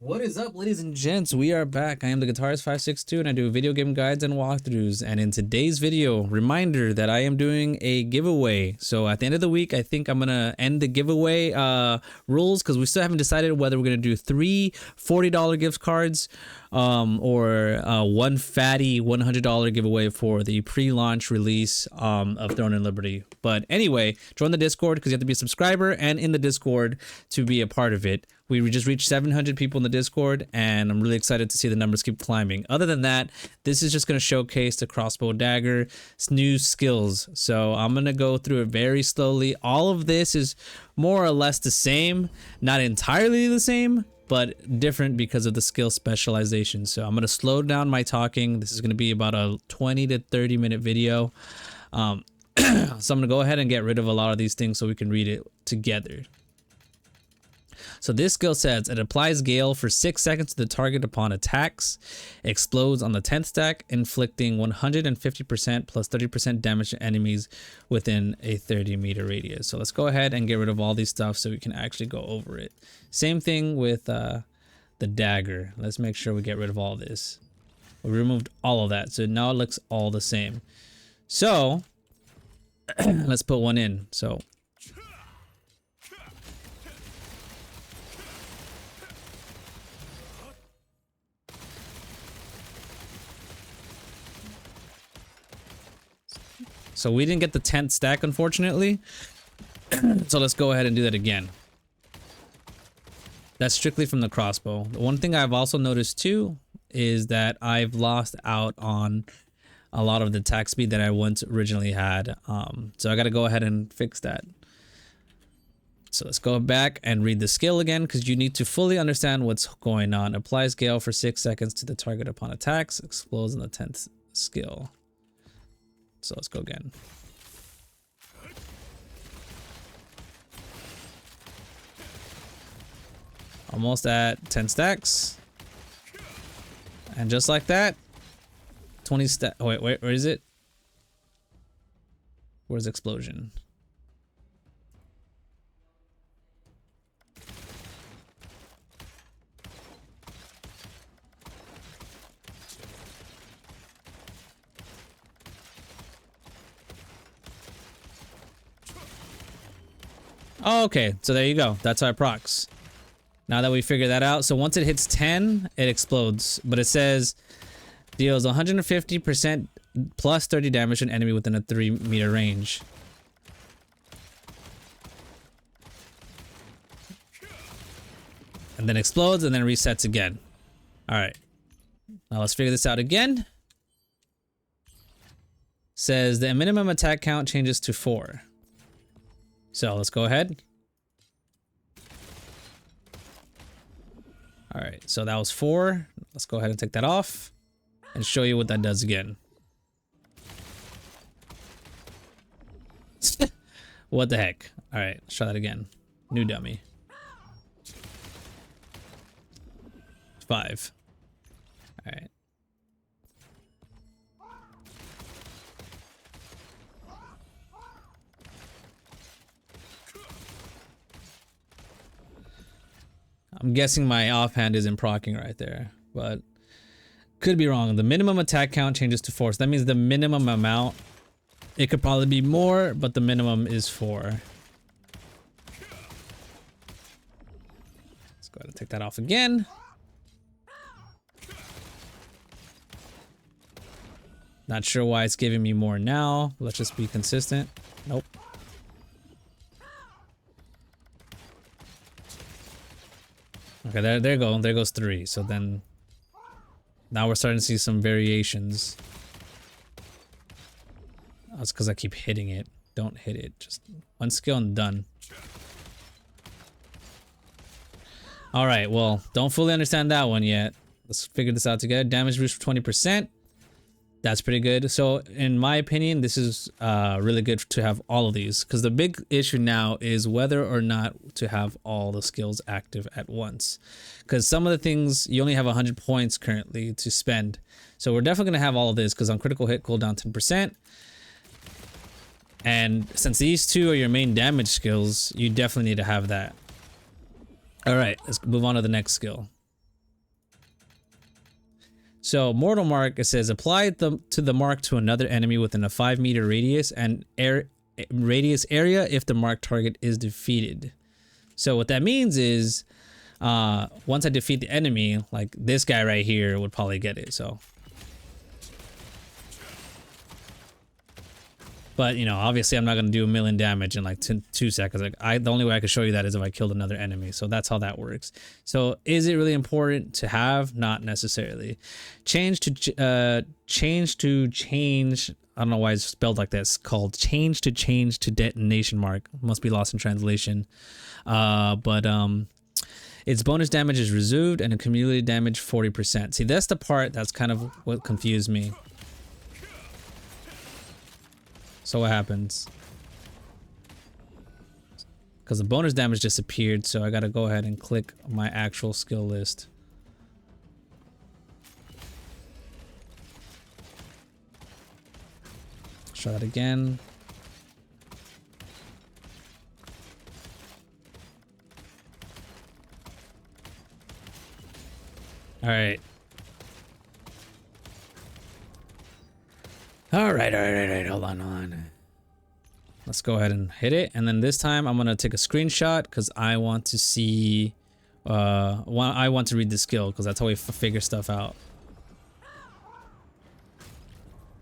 What is up, ladies and gents? We are back. I am the Guitarist 562 and I do video game guides and walkthroughs. And in today's video, reminder that I am doing a giveaway. So at the end of the week, I think I'm gonna end the giveaway rules because we still haven't decided whether we're gonna do three $40 gift cards or one fatty $100 giveaway for the pre-launch release of Throne and Liberty. But anyway, join the Discord because you have to be a subscriber and in the Discord to be a part of it. We just reached 700 people in the Discord, and I'm really excited to see the numbers keep climbing. Other than that, this is just going to showcase the Crossbow Dagger new skills. So I'm going to go through it very slowly. All of this is more or less the same, not entirely the same, but different because of the skill specialization. So I'm going to slow down my talking. This is going to be about a 20 to 30 minute video. So I'm going to go ahead and get rid of a lot of these things so we can read it together. So this skill says it applies Gale for 6 seconds to the target upon attacks, explodes on the 10th stack, inflicting 150% plus 30% damage to enemies within a 30-meter radius. So let's go ahead and get rid of all these stuff so we can actually go over it. Same thing with the dagger. Let's make sure we get rid of all this. We removed all of that, so now it looks all the same. So let's put one in. So we didn't get the 10th stack, unfortunately. So let's go ahead and do that again. That's strictly from the crossbow. The one thing I've also noticed too is that I've lost out on a lot of the attack speed that I once originally had. So I got to go ahead and fix that. So let's go back and read the skill again because you need to fully understand what's going on. Applies Gale for 6 seconds to the target upon attacks. Explodes in the 10th skill. So let's go again. Almost at 10 stacks. And just like that, 20 stack. Oh, wait, where is it? Where's explosion? Oh, okay, so there you go. That's our procs. Now that we figured that out, so once it hits 10, it explodes. But it says deals 150% plus 30 damage to an enemy within a 3-meter range. And then explodes and then resets again. All right. Now let's figure this out again. Says the minimum attack count changes to 4. So let's go ahead. All right, so that was 4. Let's go ahead and take that off and show you what that does again. What the heck? All right, let's try that again. New dummy. 5. All right. I'm guessing my offhand isn't proccing right there, but could be wrong. The minimum attack count changes to 4. So that means the minimum amount. It could probably be more, but the minimum is 4. Let's go ahead and take that off again. Not sure why it's giving me more now. Let's just be consistent. Nope. Okay, there goes 3. So then now we're starting to see some variations. That's because I keep hitting it. Don't hit it. Just one skill and done. All right, well, don't fully understand that one yet. Let's figure this out together. Damage boost for 20%. That's pretty good. So in my opinion, this is really good to have all of these because the big issue now is whether or not to have all the skills active at once. Because some of the things you only have 100 points currently to spend. So we're definitely going to have all of this because on critical hit cooldown 10%. And since these two are your main damage skills, you definitely need to have that. All right, let's move on to the next skill. So mortal mark, it says apply to the mark to another enemy within a 5-meter radius and radius area if the marked target is defeated. So what that means is once I defeat the enemy, like this guy right here would probably get it. So, but you know, obviously I'm not going to do 1 million damage in like 2 seconds. Like the only way I could show you that is if I killed another enemy. So that's how that works. So is it really important to have? Not necessarily. Change. I don't know why it's spelled like this. Called change to detonation mark. Must be lost in translation. Its bonus damage is reserved and accumulated damage 40%. See, that's the part that's kind of what confused me. So what happens? Because the bonus damage disappeared, so I gotta go ahead and click my actual skill list. Try that again. All right. All right. Hold on. Let's go ahead and hit it. And then this time I'm going to take a screenshot because I want to see, I want to read the skill because that's how we figure stuff out.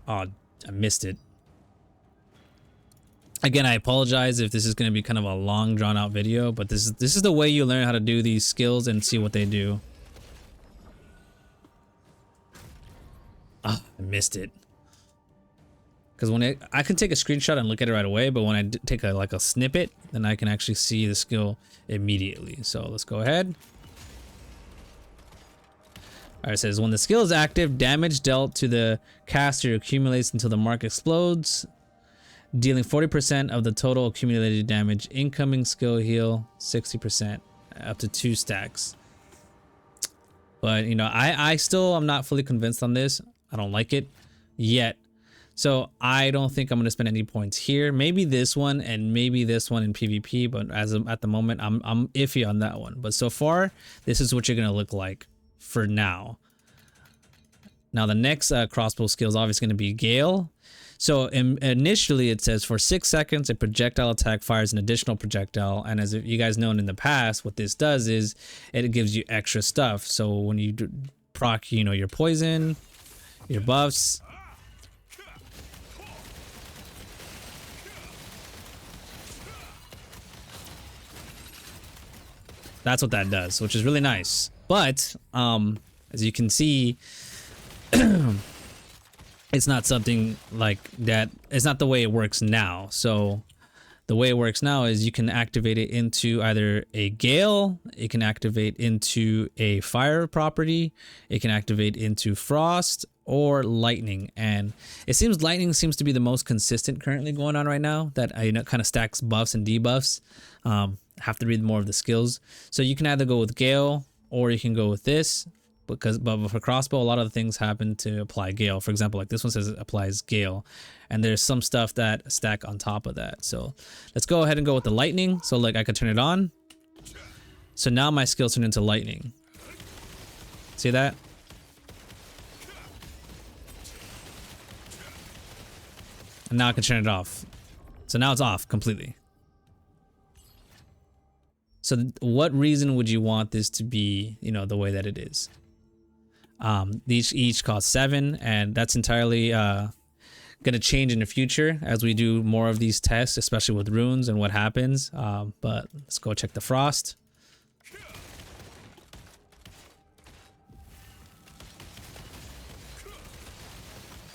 Oh, I missed it. Again, I apologize if this is going to be kind of a long drawn out video, but this is the way you learn how to do these skills and see what they do. Ah, I missed it. Because when I can take a screenshot and look at it right away, but when I take like a snippet, then I can actually see the skill immediately. So let's go ahead. All right, it says when the skill is active, damage dealt to the caster accumulates until the mark explodes, dealing 40% of the total accumulated damage. Incoming skill heal 60%, up to 2 stacks. But you know, I still am not fully convinced on this. I don't like it yet. So I don't think I'm going to spend any points here. Maybe this one and maybe this one in PvP, but at the moment I'm iffy on that one. But so far, this is what you're going to look like for now. Now the next crossbow skill is obviously going to be Gale. So initially it says for 6 seconds, a projectile attack fires an additional projectile. And as you guys known in the past, what this does is it gives you extra stuff. So when you proc, you know, your poison, your buffs, that's what that does, which is really nice. But as you can see, it's not something like that. It's not the way it works now. So the way it works now is you can activate it into either a gale, it can activate into a fire property, it can activate into frost or lightning. And it seems lightning seems to be the most consistent currently going on right now, that you know, kind of stacks buffs and debuffs. Have to read more of the skills. So you can either go with Gale or you can go with this, but for crossbow, a lot of the things happen to apply Gale. For example, like this one says it applies Gale, and there's some stuff that stack on top of that. So let's go ahead and go with the lightning. So like I could turn it on. So now my skills turn into lightning. See that? And now I can turn it off. So now it's off completely. So what reason would you want this to be, you know, the way that it is? These each cost 7, and that's entirely going to change in the future as we do more of these tests, especially with runes and what happens. But let's go check the frost.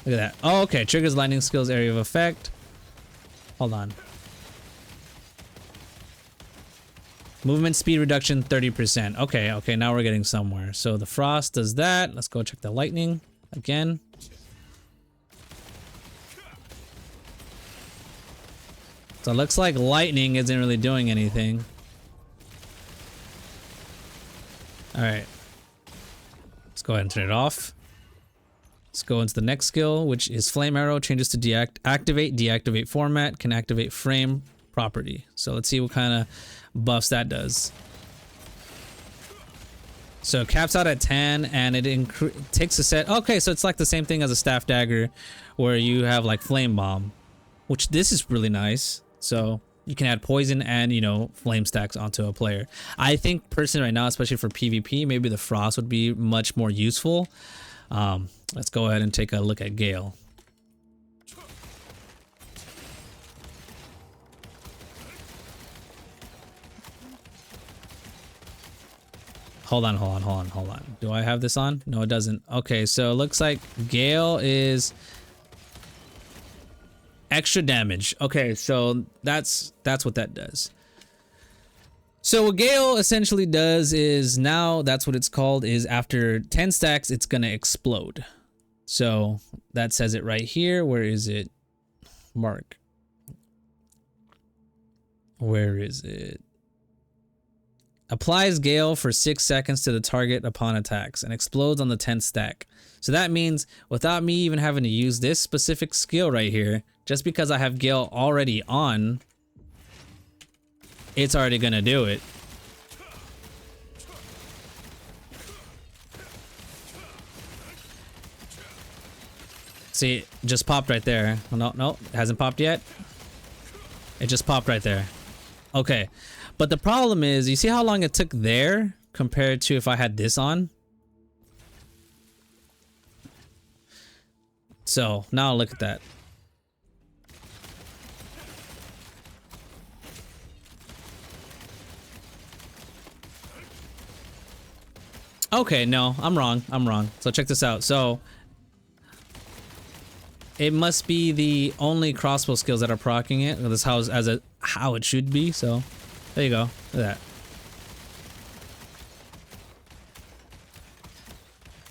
Look at that. Oh, okay. Triggers lightning skills area of effect. Hold on. Movement speed reduction 30%. Okay, now we're getting somewhere. So the frost does that. Let's go check the lightning again. So it looks like lightning isn't really doing anything. All right. Let's go ahead and turn it off. Let's go into the next skill, which is flame arrow. Changes to activate, deactivate format, can activate frame property. So let's see what kind of buffs that does. So it caps out at 10 and it takes a set. Okay, so it's like the same thing as a staff dagger where you have like flame bomb, which this is really nice. So you can add poison and, you know, flame stacks onto a player. I think personally right now, especially for PvP, maybe the frost would be much more useful. Let's go ahead and take a look at Gale. Hold on. Do I have this on? No, it doesn't. Okay, so it looks like Gale is extra damage. Okay, so that's what that does. So what Gale essentially does is, now that's what it's called, is after 10 stacks, it's gonna explode. So that says it right here. Where is it? Mark. Where is it? Applies Gale for 6 seconds to the target upon attacks and explodes on the 10th stack. So that means without me even having to use this specific skill right here, just because I have Gale already on, it's already gonna do it. See, it just popped right there. No, it hasn't popped yet. It just popped right there. Okay. But the problem is, you see how long it took there compared to if I had this on? So now look at that. Okay, no, I'm wrong. So check this out. So it must be the only crossbow skills that are proccing it. This is how it should be. So there you go. Look at that.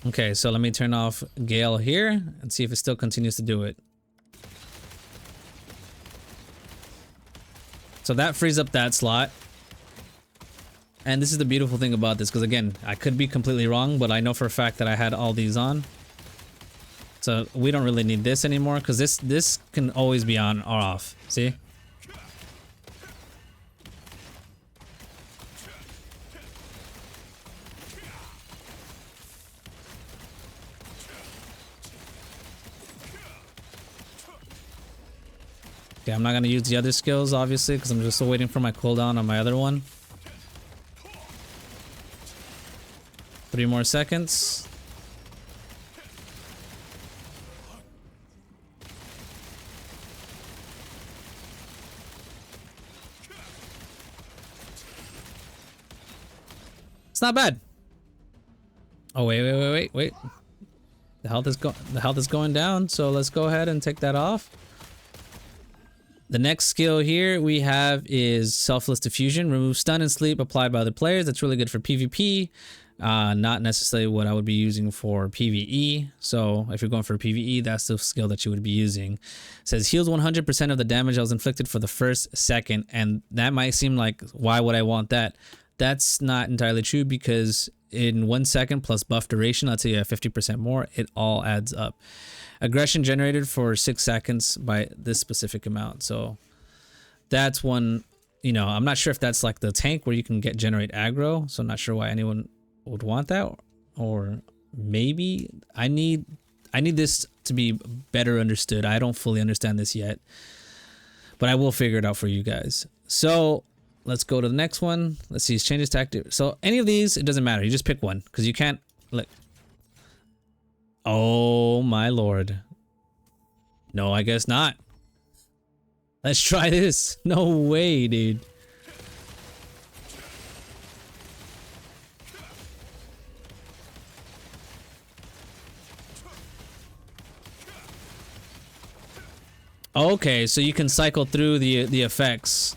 Okay, so let me turn off Gale here and see if it still continues to do it. So that frees up that slot. And this is the beautiful thing about this, because again, I could be completely wrong, but I know for a fact that I had all these on. So we don't really need this anymore, because this can always be on or off. See? Okay, I'm not gonna use the other skills obviously because I'm just still waiting for my cooldown on my other one. 3 more seconds. It's not bad. Oh wait. The health is going down, so let's go ahead and take that off. The next skill here we have is Selfless Diffusion. Remove stun and sleep applied by other players. That's really good for PvP. Not necessarily what I would be using for PvE. So if you're going for PvE, that's the skill that you would be using. It says heals 100% of the damage that was inflicted for the first second. And that might seem like, why would I want that? That's not entirely true, because in 1 second plus buff duration, let's say you have 50% more, it all adds up. Aggression generated for 6 seconds by this specific amount. So that's one, you know, I'm not sure if that's like the tank where you can generate aggro. So I'm not sure why anyone would want that, or maybe I need this to be better understood. I don't fully understand this yet, but I will figure it out for you guys. So let's go to the next one. Let's see, changes tactic. So any of these, it doesn't matter. You just pick one, because you can't look. Oh my lord. No, I guess not. Let's try this. No way, dude. Okay, so you can cycle through the effects.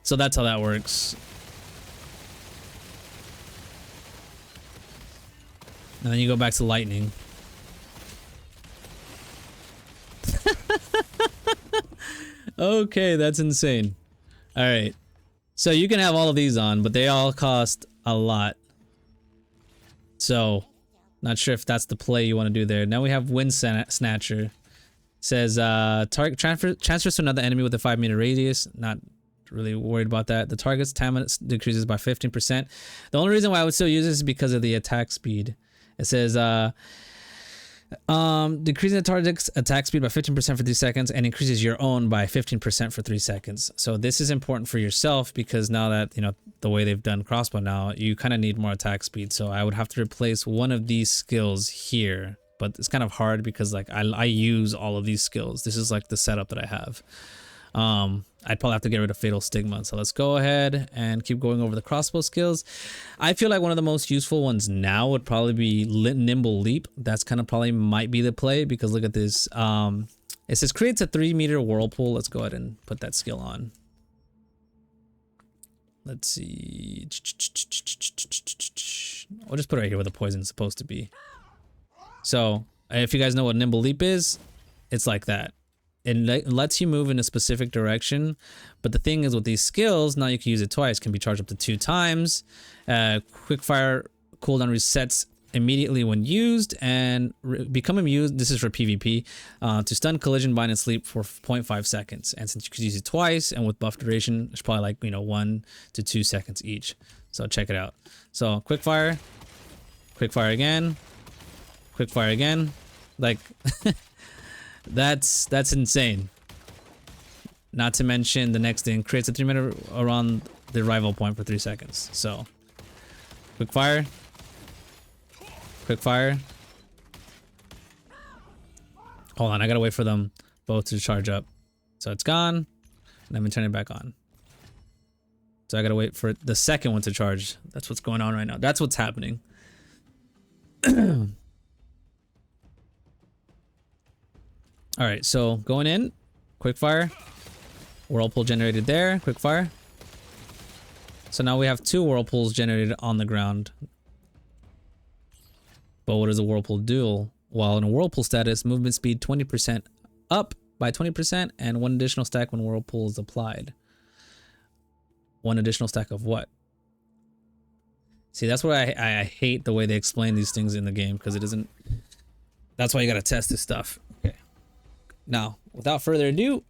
So that's how that works. And then you go back to lightning. Okay, that's insane. All right. So you can have all of these on, but they all cost a lot. So not sure if that's the play you want to do there. Now we have Wind Snatcher. Says target transfers to another enemy with a 5-meter radius. Not really worried about that. The target's stamina decreases by 15%. The only reason why I would still use this is because of the attack speed. It says decreasing the target's attack speed by 15% for 3 seconds and increases your own by 15% for 3 seconds. So this is important for yourself because now that, you know, the way they've done crossbow now, you kind of need more attack speed. So I would have to replace one of these skills here, but it's kind of hard because like I use all of these skills. This is like the setup that I have. I'd probably have to get rid of Fatal Stigma. So let's go ahead and keep going over the crossbow skills. I feel like one of the most useful ones now would probably be Nimble Leap. That's kind of probably might be the play because look at this. It says creates a 3-meter whirlpool. Let's go ahead and put that skill on. Let's see. I'll just put it right here where the poison is supposed to be. So if you guys know what Nimble Leap is, it's like that. It lets you move in a specific direction, but the thing is with these skills, now you can use it twice. Can be charged up to 2 times. Quickfire cooldown resets immediately when used, and become immune. This is for PvP to stun, collision, bind, and sleep for 0.5 seconds. And since you could use it twice, and with buff duration, it's probably like 1 to 2 seconds each. So check it out. So quickfire again, quickfire again, like. That's insane. Not to mention the next thing creates a 3-meter around the arrival point for 3 seconds. So quick fire. Hold on, I gotta wait for them both to charge up. So it's gone, and let me turn it back on. So I gotta wait for the second one to charge. That's what's going on right now. That's what's happening. All right, so going in, quickfire, whirlpool generated there, quickfire. So now we have 2 whirlpools generated on the ground. But what does a whirlpool do? While in a whirlpool status, movement speed 20% up by 20% and 1 additional stack when whirlpool is applied. 1 additional stack of what? See, that's why I hate the way they explain these things in the game because it doesn't. That's why you gotta test this stuff. Okay. Now, without further ado,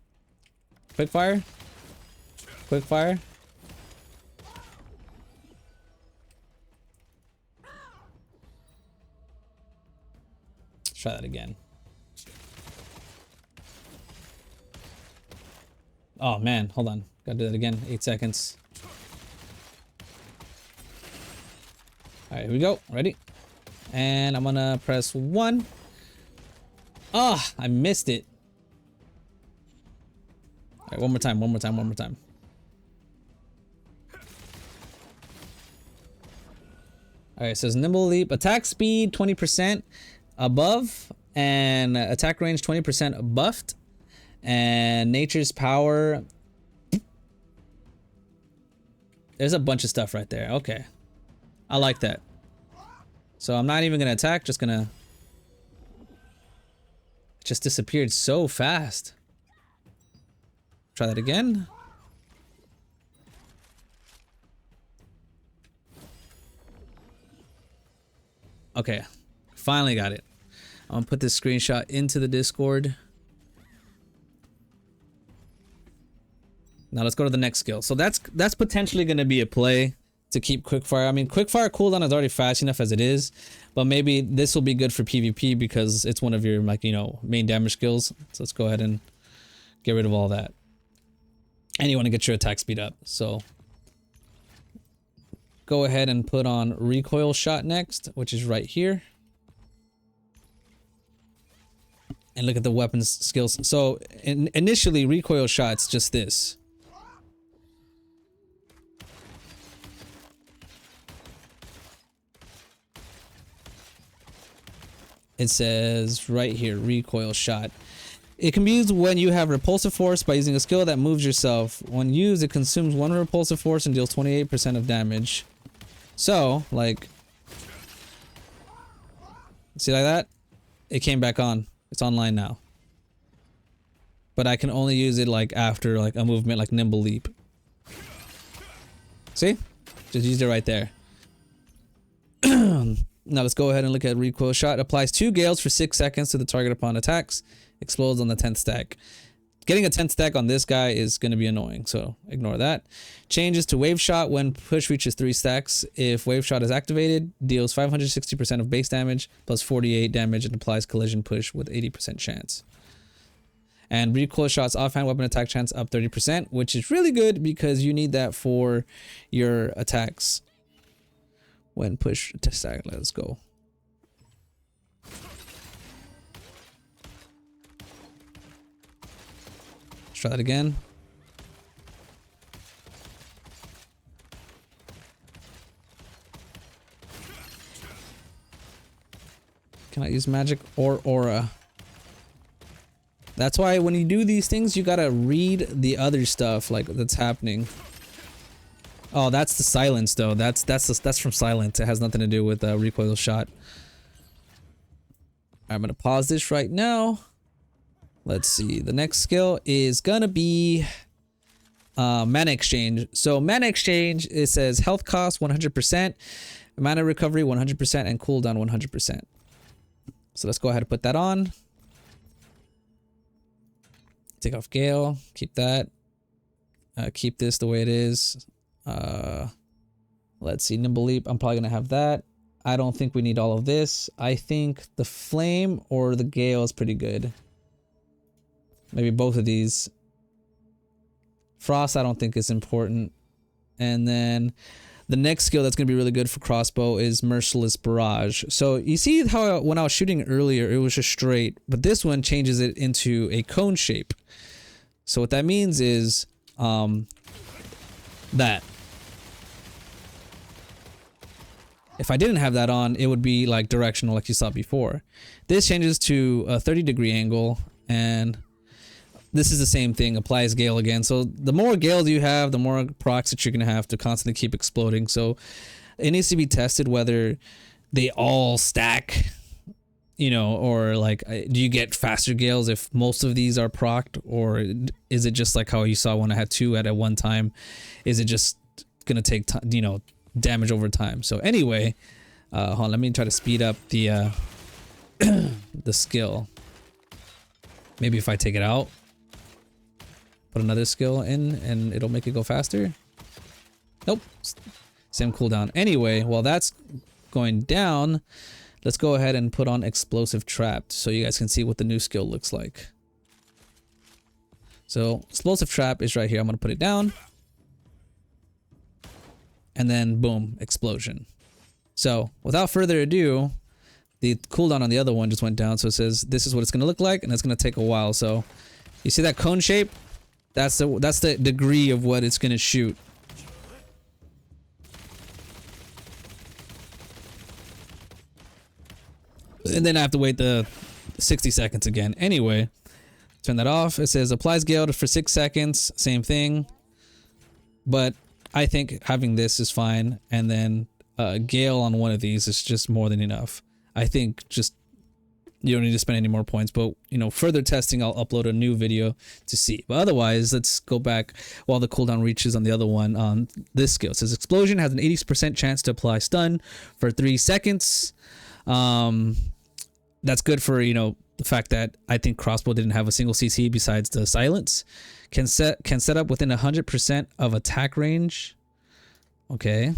quickfire. Let's try that again. Oh man, hold on. Gotta do that again. 8 seconds. Alright, here we go. Ready? And I'm gonna press 1. Ah, I missed it. Alright, one more time. Alright, it says Nimble Leap. Attack speed 20% above. And attack range 20% buffed. And Nature's Power. There's a bunch of stuff right there. Okay. I like that. So I'm not even gonna attack, just gonna. It just disappeared so fast. Try that again. Okay, finally got it. I'm gonna put this screenshot into the Discord. Now let's go to the next skill. So that's potentially gonna be a play to keep quickfire. I mean, quickfire cooldown is already fast enough as it is, but maybe this will be good for PvP because it's one of your main damage skills. So let's go ahead and get rid of all that. And you want to get your attack speed up. So go ahead and put on Recoil shot next, which is right here. And look at the weapons skills. So initially Recoil shot's just this. It says right here, Recoil shot. It can be used when you have repulsive force by using a skill that moves yourself. When used, it consumes 1 repulsive force and deals 28% of damage. So, like, see like that? It came back on. It's online now. But I can only use it like after like a movement like Nimble Leap. See? Just used it right there. Now let's go ahead and look at Recoil shot. Applies 2 gales for 6 seconds to the target upon attacks. Explodes on the 10th stack. Getting a 10th stack on this guy is going to be annoying, so ignore that. Changes to wave shot when push reaches 3 stacks. If wave shot is activated, deals 560% of base damage plus 48 damage and applies collision push with 80% chance. And recoil shots offhand weapon attack chance up 30%, which is really good because you need that for your attacks when push to stack. Let's go. Try that again. Can I use magic or aura? That's why when you do these things, you gotta read the other stuff like that's happening. Oh, that's the silence though. That's from silence. It has nothing to do with recoil shot. I'm gonna pause this right now. Let's see. The next skill is gonna be mana exchange. So mana exchange, it says health cost 100%, mana recovery 100%, and cooldown 100%. So let's go ahead and put that on. Take off Gale. Keep that. Keep this the way it is. Let's see. Nimble Leap. I'm probably gonna have that. I don't think we need all of this. I think the Flame or the Gale is pretty good. Maybe both of these. Frost I don't think is important. And then the next skill that's going to be really good for Crossbow is Merciless Barrage. So you see how when I was shooting earlier it was just straight, but this one changes it into a cone shape. So what that means is that if I didn't have that on, it would be like directional like you saw before. This changes to a 30-degree angle, and this is the same thing, applies Gale again. So the more Gale you have, the more procs that you're going to have to constantly keep exploding. So it needs to be tested whether they all stack, you know, or like, do you get faster Gales if most of these are procced, or is it just like how you saw when I had 2 at one time? Is it just going to take time, you know, damage over time? So anyway, hold on, let me try to speed up the the skill. Maybe if I take it out, put another skill in and it'll make it go faster. Nope. Same cooldown. Anyway, while that's going down, let's go ahead and put on Explosive Trap so you guys can see what the new skill looks like. So Explosive Trap is right here. I'm going to put it down. And then boom, explosion. So without further ado, the cooldown on the other one just went down. So it says this is what it's going to look like, and it's going to take a while. So you see that cone shape? That's the degree of what it's gonna shoot. And then I have to wait the 60 seconds again. Anyway, turn that off. It says applies Gale for 6 seconds. Same thing. But I think having this is fine. And then Gale on one of these is just more than enough. I think just you don't need to spend any more points, but you know, further testing, I'll upload a new video to see. But otherwise, let's go back while the cooldown reaches on the other one. On this skill, it says explosion has an 80% chance to apply stun for 3 seconds. That's good for, you know, the fact that I think Crossbow didn't have a single CC besides the silence. Can set up within 100% of attack range. Okay,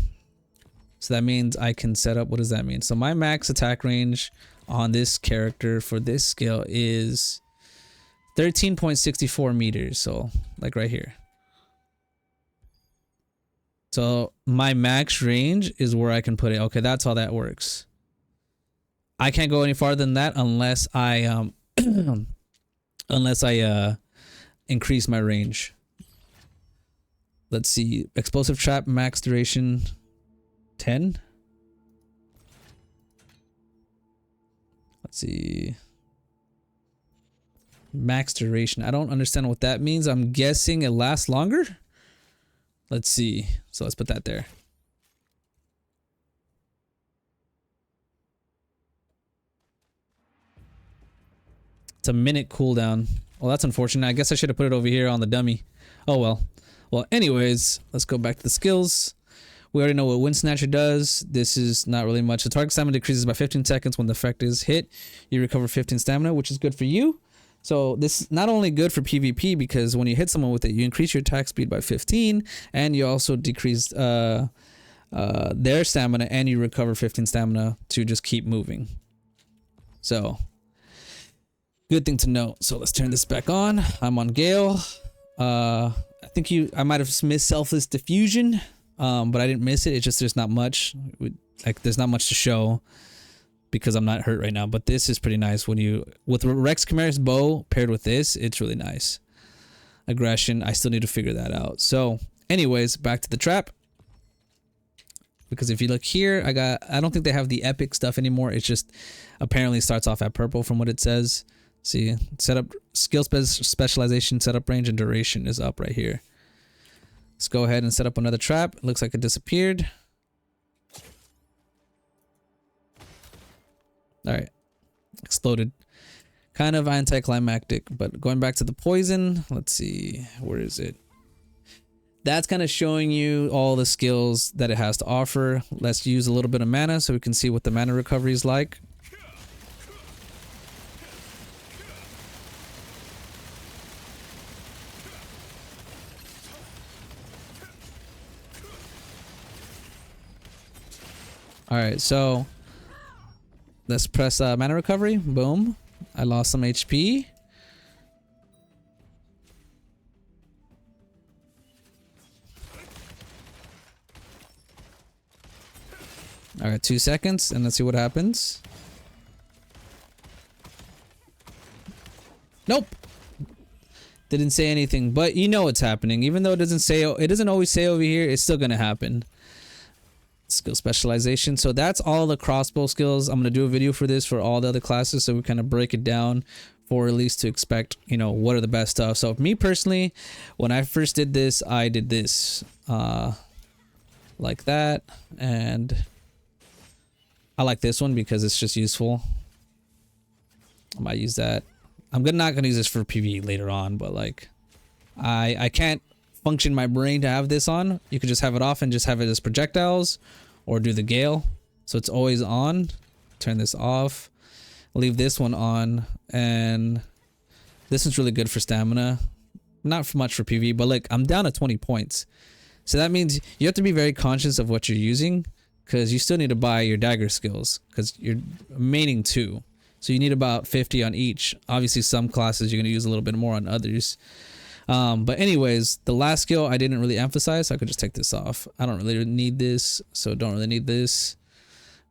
so that means I can set up. What does that mean? So my max attack range on this character for this skill is 13.64 meters. So like right here. So my max range is where I can put it. Okay, that's how that works. I can't go any farther than that unless I increase my range. Let's see. Explosive Trap max duration 10. Let's see. Max duration. I don't understand what that means. I'm guessing it lasts longer. Let's see. So let's put that there. It's a minute cooldown. Well, that's unfortunate. I guess I should have put it over here on the dummy. Oh well. Well, anyways, let's go back to the skills. We already know what Wind Snatcher does. This is not really much. The target stamina decreases by 15 seconds when the effect is hit. You recover 15 stamina, which is good for you. So this is not only good for PvP because when you hit someone with it, you increase your attack speed by 15, and you also decrease their stamina, and you recover 15 stamina to just keep moving. So good thing to note. So let's turn this back on. I'm on Gale. I think I might have missed Selfless diffusion, but I didn't miss it. It's just there's not much. Like there's not much to show because I'm not hurt right now. But this is pretty nice when you with Rex Chimera's bow paired with this. It's really nice. Aggression. I still need to figure that out. So, anyways, back to the trap. Because if you look here, I don't think they have the epic stuff anymore. It's just apparently starts off at purple from what it says. See, setup skill specialization, setup range, and duration is up right here. Let's go ahead and set up another trap. It looks like it disappeared. All right, exploded. Kind of anticlimactic, but going back to the poison, let's see, where is it? That's kind of showing you all the skills that it has to offer. Let's use a little bit of mana so we can see what the mana recovery is like. All right, so let's press mana recovery. Boom. I lost some HP. All right, 2 seconds, and let's see what happens. Nope. Didn't say anything, but you know what's happening. Even though it doesn't always say over here, it's still gonna happen. Skill specialization. So that's all the crossbow skills. I'm gonna do a video for this for all the other classes, so we kind of break it down for at least to expect, you know, what are the best stuff. So me personally, when I first did this, I did this like that, and I like this one because it's just useful. I might use that. I'm not gonna use this for PvE later on, but like I can't function my brain to have this on. You could just have it off and just have it as projectiles, or do the gale. So it's always on. Turn this off. Leave this one on, and this is really good for stamina. Not much for PvE, but like I'm down to 20 points. So that means you have to be very conscious of what you're using, because you still need to buy your dagger skills because you're maining 2. So you need about 50 on each. Obviously some classes you're going to use a little bit more on others. But anyways, the last skill I didn't really emphasize, so I could just take this off. I don't really need this, so don't really need this.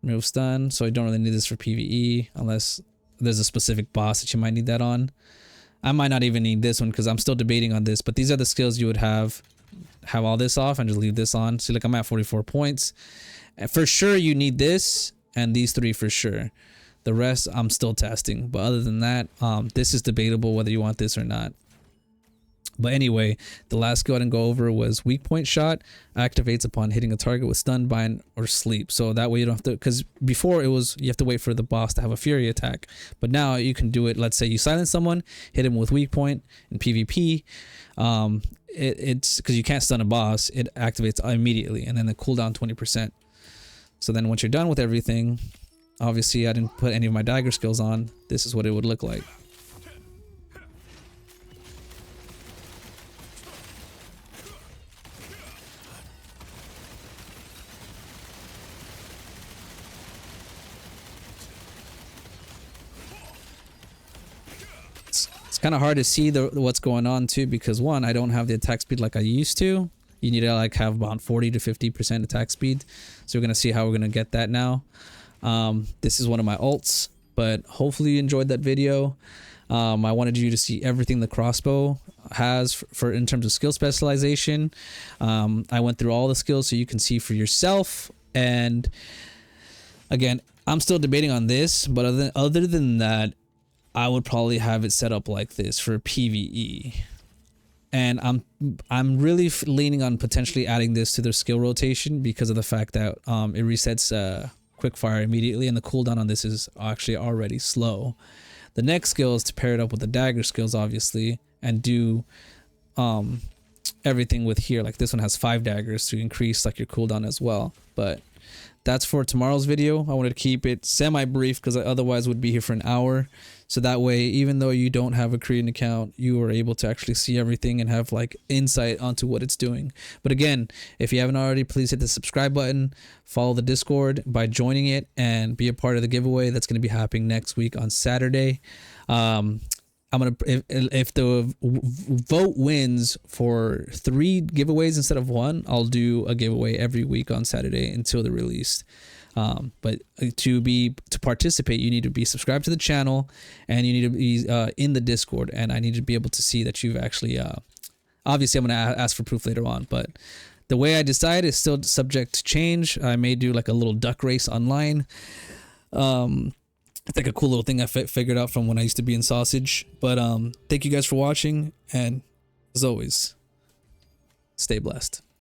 Remove stun, so I don't really need this for PvE unless there's a specific boss that you might need that on. I might not even need this one because I'm still debating on this, but these are the skills you would have all this off and just leave this on. See, like I'm at 44 points. And for sure you need this and these 3 for sure. The rest I'm still testing, but other than that, this is debatable whether you want this or not. But anyway, the last skill I didn't go over was weak point shot. Activates upon hitting a target with stun, bind, or sleep. So that way you don't have to, because before it was you have to wait for the boss to have a fury attack. But now you can do it. Let's say you silence someone, hit him with weak point in PvP. It's because you can't stun a boss. It activates immediately, and then the cooldown 20%. So then once you're done with everything, obviously I didn't put any of my dagger skills on. This is what it would look like. It's kind of hard to see what's going on too, because one, I don't have the attack speed like I used to. You need to like have about 40 to 50% attack speed. So we're gonna see how we're gonna get that now. This is one of my ults, but hopefully you enjoyed that video. I wanted you to see everything the crossbow has for in terms of skill specialization. I went through all the skills so you can see for yourself. And again, I'm still debating on this, but other than that, I would probably have it set up like this for PvE. And I'm really leaning on potentially adding this to their skill rotation because of the fact that it resets quickfire immediately, and the cooldown on this is actually already slow. The next skill is to pair it up with the dagger skills, obviously, and do everything with here. Like this one has 5 daggers to increase like your cooldown as well. But That's for tomorrow's video. I wanted to keep it semi-brief because I otherwise would be here for an hour. So that way, even though you don't have a created account, you are able to actually see everything and have like insight onto what it's doing. But again, if you haven't already, please hit the subscribe button, follow the Discord by joining it, and be a part of the giveaway that's going to be happening next week on Saturday. I'm gonna, if the vote wins for 3 giveaways instead of 1, I'll do a giveaway every week on Saturday until they're released. But to participate, you need to be subscribed to the channel, and you need to be in the Discord, and I need to be able to see that you've actually obviously I'm gonna ask for proof later on, but the way I decide is still subject to change. I may do like a little duck race online. It's like a cool little thing I figured out from when I used to be in Sausage. But thank you guys for watching, and as always, stay blessed.